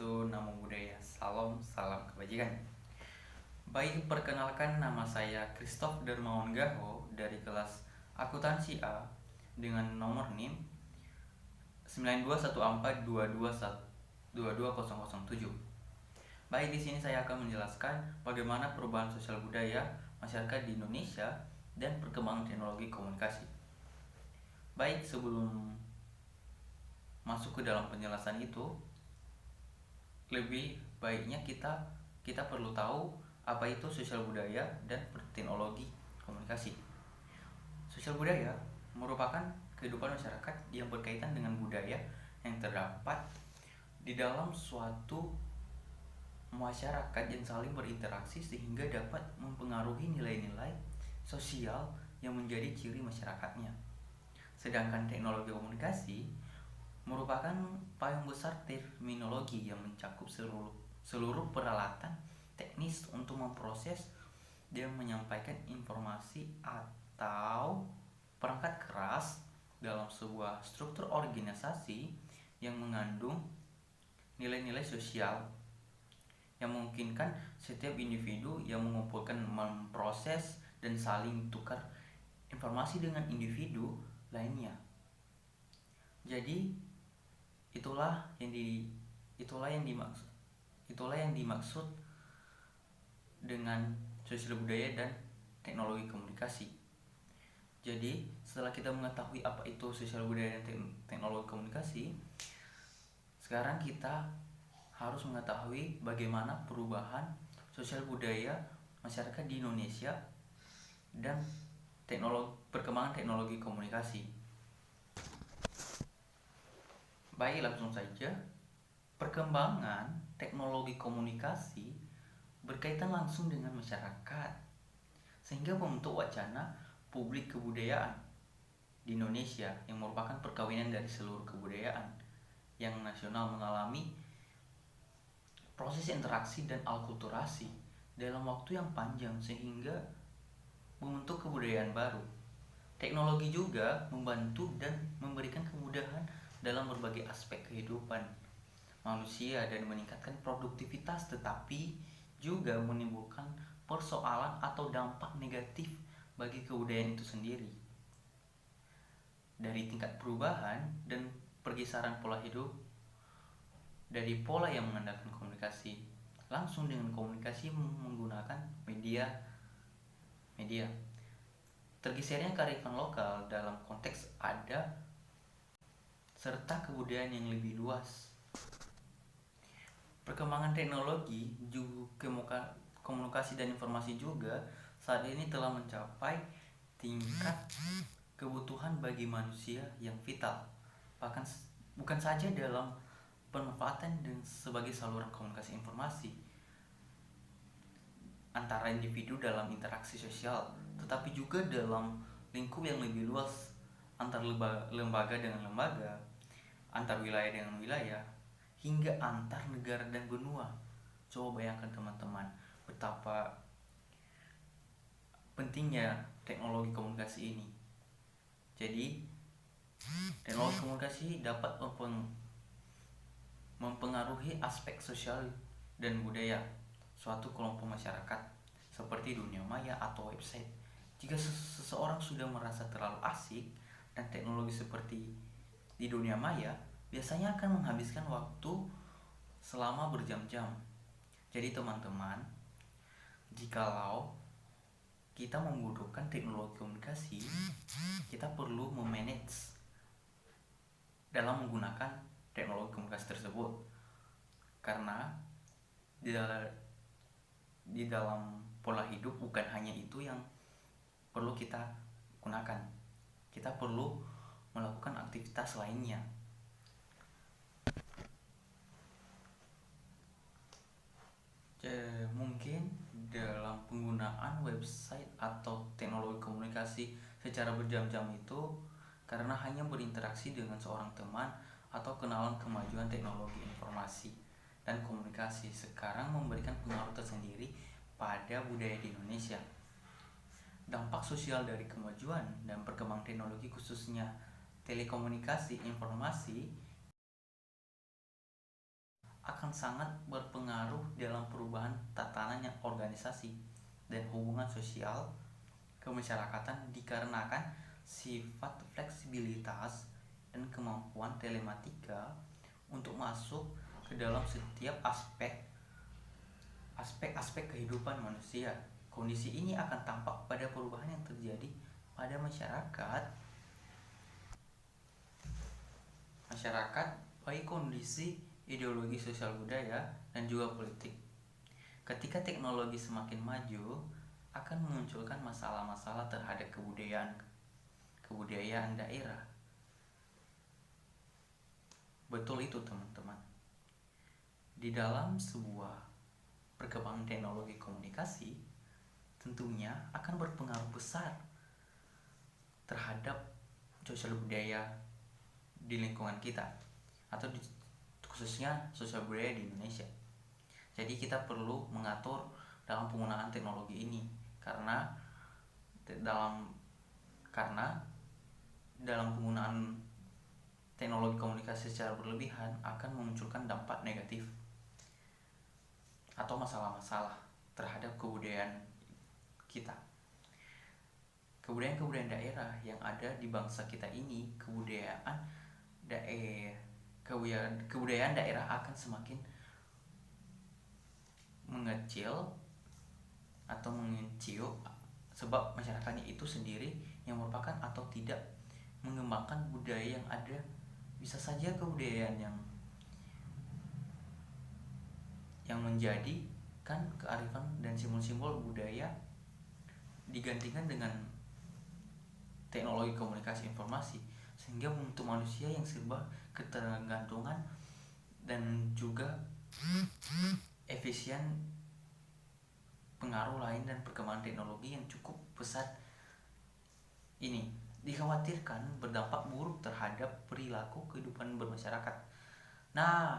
Swastiastu, Namo Buddhaya, salam kebajikan. Baik, perkenalkan nama saya Christoph Dermawan Gaho dari kelas Akuntansi A dengan nomor NIM 9214222007. Baik, di sini saya akan menjelaskan bagaimana perubahan sosial budaya masyarakat di Indonesia dan perkembangan teknologi komunikasi. Baik, sebelum masuk ke dalam penjelasan itu, lebih baiknya kita perlu tahu apa itu sosial budaya dan teknologi komunikasi. Sosial budaya merupakan kehidupan masyarakat yang berkaitan dengan budaya yang terdapat di dalam suatu masyarakat yang saling berinteraksi sehingga dapat mempengaruhi nilai-nilai sosial yang menjadi ciri masyarakatnya. Sedangkan teknologi komunikasi merupakan payung besar terminologi yang mencakup seluruh peralatan teknis untuk memproses dan menyampaikan informasi atau perangkat keras dalam sebuah struktur organisasi yang mengandung nilai-nilai sosial yang memungkinkan setiap individu yang mengumpulkan, memproses, dan saling tukar informasi dengan individu lainnya. Jadi itulah yang dimaksud dengan sosial budaya dan teknologi komunikasi. Jadi setelah kita mengetahui apa itu sosial budaya dan teknologi komunikasi, sekarang kita harus mengetahui bagaimana perubahan sosial budaya masyarakat di Indonesia dan perkembangan teknologi komunikasi. Baik, langsung saja. Perkembangan teknologi komunikasi berkaitan langsung dengan masyarakat, sehingga membentuk wacana publik kebudayaan di Indonesia yang merupakan perkawinan dari seluruh kebudayaan yang nasional mengalami proses interaksi dan alkulturasi dalam waktu yang panjang sehingga membentuk kebudayaan baru. Teknologi juga membantu dan memberikan kemudahan dalam berbagai aspek kehidupan manusia dan meningkatkan produktivitas, tetapi juga menimbulkan persoalan atau dampak negatif bagi kebudayaan itu sendiri. Dari tingkat perubahan dan pergeseran pola hidup dari pola yang mengandalkan komunikasi langsung dengan komunikasi menggunakan media. Tergesernya kearifan lokal dalam konteks ada serta kebudayaan yang lebih luas. Perkembangan teknologi, komunikasi dan informasi juga saat ini telah mencapai tingkat kebutuhan bagi manusia yang vital, bahkan bukan saja dalam pemanfaatan dan sebagai saluran komunikasi informasi antara individu dalam interaksi sosial, tetapi juga dalam lingkup yang lebih luas antar lembaga dengan lembaga, antar wilayah dengan wilayah, hingga antar negara dan benua. Coba bayangkan teman-teman betapa pentingnya teknologi komunikasi ini. Jadi teknologi komunikasi dapat mempengaruhi aspek sosial dan budaya suatu kelompok masyarakat seperti dunia maya atau website. Jika seseorang sudah merasa terlalu asik dan teknologi seperti di dunia maya, biasanya akan menghabiskan waktu selama berjam-jam. Jadi teman-teman, jikalau kita membutuhkan teknologi komunikasi, kita perlu memanage dalam menggunakan teknologi komunikasi tersebut, karena di dalam pola hidup bukan hanya itu yang perlu kita gunakan. Kita perlu melakukan aktivitas lainnya. Mungkin dalam penggunaan website atau teknologi komunikasi secara berjam-jam itu karena hanya berinteraksi dengan seorang teman atau kenalan kemajuan teknologi informasi dan komunikasi sekarang memberikan pengaruh tersendiri pada budaya di Indonesia. Dampak sosial dari kemajuan dan perkembangan teknologi khususnya telekomunikasi informasi akan sangat berpengaruh dalam perubahan tatanan organisasi dan hubungan sosial kemasyarakatan dikarenakan sifat fleksibilitas dan kemampuan telematika untuk masuk ke dalam setiap aspek kehidupan manusia. Kondisi ini akan tampak pada perubahan yang terjadi pada masyarakat baik kondisi ideologi sosial budaya dan juga politik. Ketika teknologi semakin maju, akan memunculkan masalah-masalah terhadap kebudayaan daerah. Betul itu teman-teman. Di dalam sebuah perkembangan teknologi komunikasi, tentunya akan berpengaruh besar terhadap sosial budaya di lingkungan kita, atau khususnya sosial budaya di Indonesia. Jadi kita perlu mengatur dalam penggunaan teknologi ini karena dalam penggunaan teknologi komunikasi secara berlebihan akan memunculkan dampak negatif atau masalah-masalah terhadap kebudayaan kita. Kebudayaan daerah yang ada di bangsa kita ini, kebudayaan daerah akan semakin mengecil sebab masyarakatnya itu sendiri yang merupakan atau tidak mengembangkan budaya yang ada. Bisa saja kebudayaan yang menjadikan kearifan dan simbol-simbol budaya digantikan dengan teknologi komunikasi informasi, sehingga untuk manusia yang serba ketergantungan dan juga efisien pengaruh lain dan perkembangan teknologi yang cukup pesat ini dikhawatirkan berdampak buruk terhadap perilaku kehidupan bermasyarakat. Nah,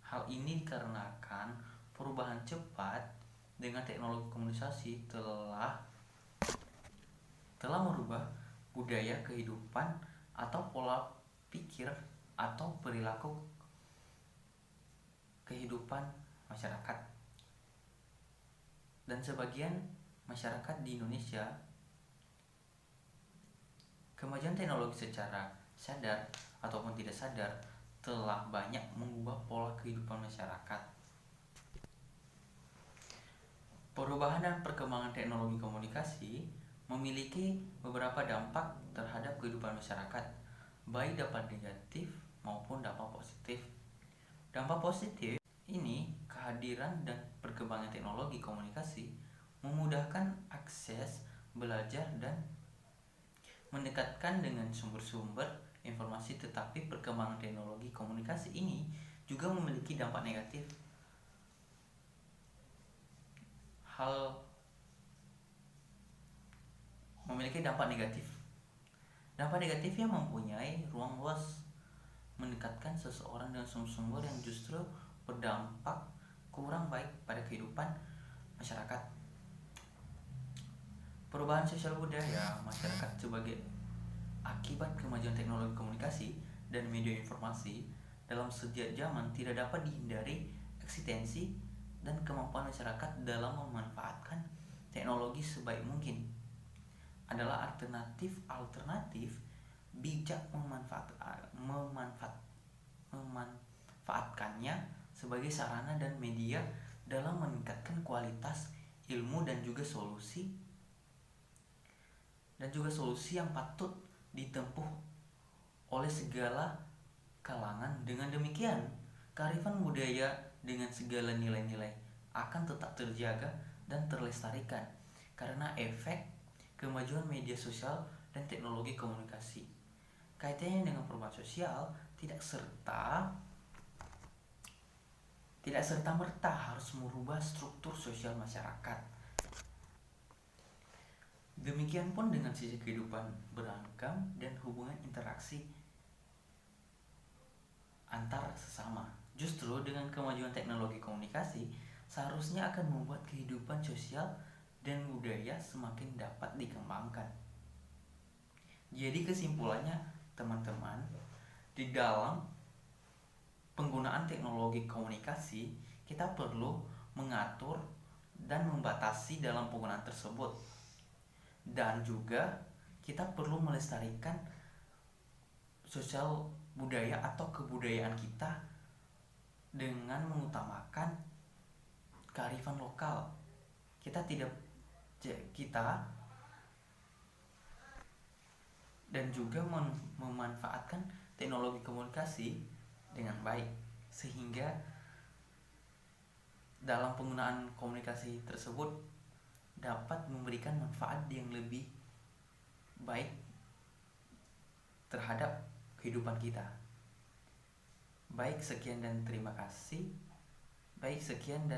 hal ini dikarenakan perubahan cepat dengan teknologi komunikasi telah merubah budaya kehidupan atau pola pikir atau perilaku kehidupan masyarakat. Dan sebagian masyarakat di Indonesia, kemajuan teknologi secara sadar ataupun tidak sadar telah banyak mengubah pola kehidupan masyarakat. Perubahan dan perkembangan teknologi komunikasi memiliki beberapa dampak terhadap kehidupan masyarakat, baik dampak negatif maupun dampak positif. Dampak positif ini, kehadiran dan perkembangan teknologi komunikasi memudahkan akses belajar dan mendekatkan dengan sumber-sumber informasi, tetapi perkembangan teknologi komunikasi ini juga memiliki dampak negatif. Dampak negatifnya mempunyai ruang luas, mendekatkan seseorang dengan sumber-sumber yang justru berdampak kurang baik pada kehidupan masyarakat. Perubahan sosial budaya masyarakat sebagai akibat kemajuan teknologi komunikasi dan media informasi dalam setiap zaman tidak dapat dihindari. Eksistensi dan kemampuan masyarakat dalam memanfaatkan teknologi sebaik mungkin adalah alternatif bijak memanfaatkannya sebagai sarana dan media dalam meningkatkan kualitas ilmu dan juga solusi yang patut ditempuh oleh segala kalangan. Dengan demikian, kearifan budaya dengan segala nilai-nilai akan tetap terjaga dan terlestarikan karena efek kemajuan media sosial dan teknologi komunikasi. Kaitannya dengan perubahan sosial tidak serta-merta harus merubah struktur sosial masyarakat. Demikian pun dengan sisi kehidupan beragam dan hubungan interaksi antar sesama. Justru dengan kemajuan teknologi komunikasi seharusnya akan membuat kehidupan sosial dan budaya semakin dapat dikembangkan. Jadi kesimpulannya teman-teman, di dalam penggunaan teknologi komunikasi, kita perlu mengatur dan membatasi dalam penggunaan tersebut. Dan juga kita perlu melestarikan sosial budaya atau kebudayaan kita dengan mengutamakan kearifan lokal. Kita dan juga memanfaatkan teknologi komunikasi dengan baik, sehingga dalam penggunaan komunikasi tersebut dapat memberikan manfaat yang lebih baik terhadap kehidupan kita. Baik, sekian dan terima kasih. Baik, sekian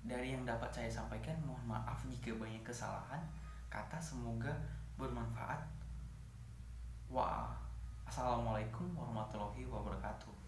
dari yang dapat saya sampaikan. Mohon maaf jika banyak kesalahan kata, semoga bermanfaat. Assalamualaikum warahmatullahi wabarakatuh.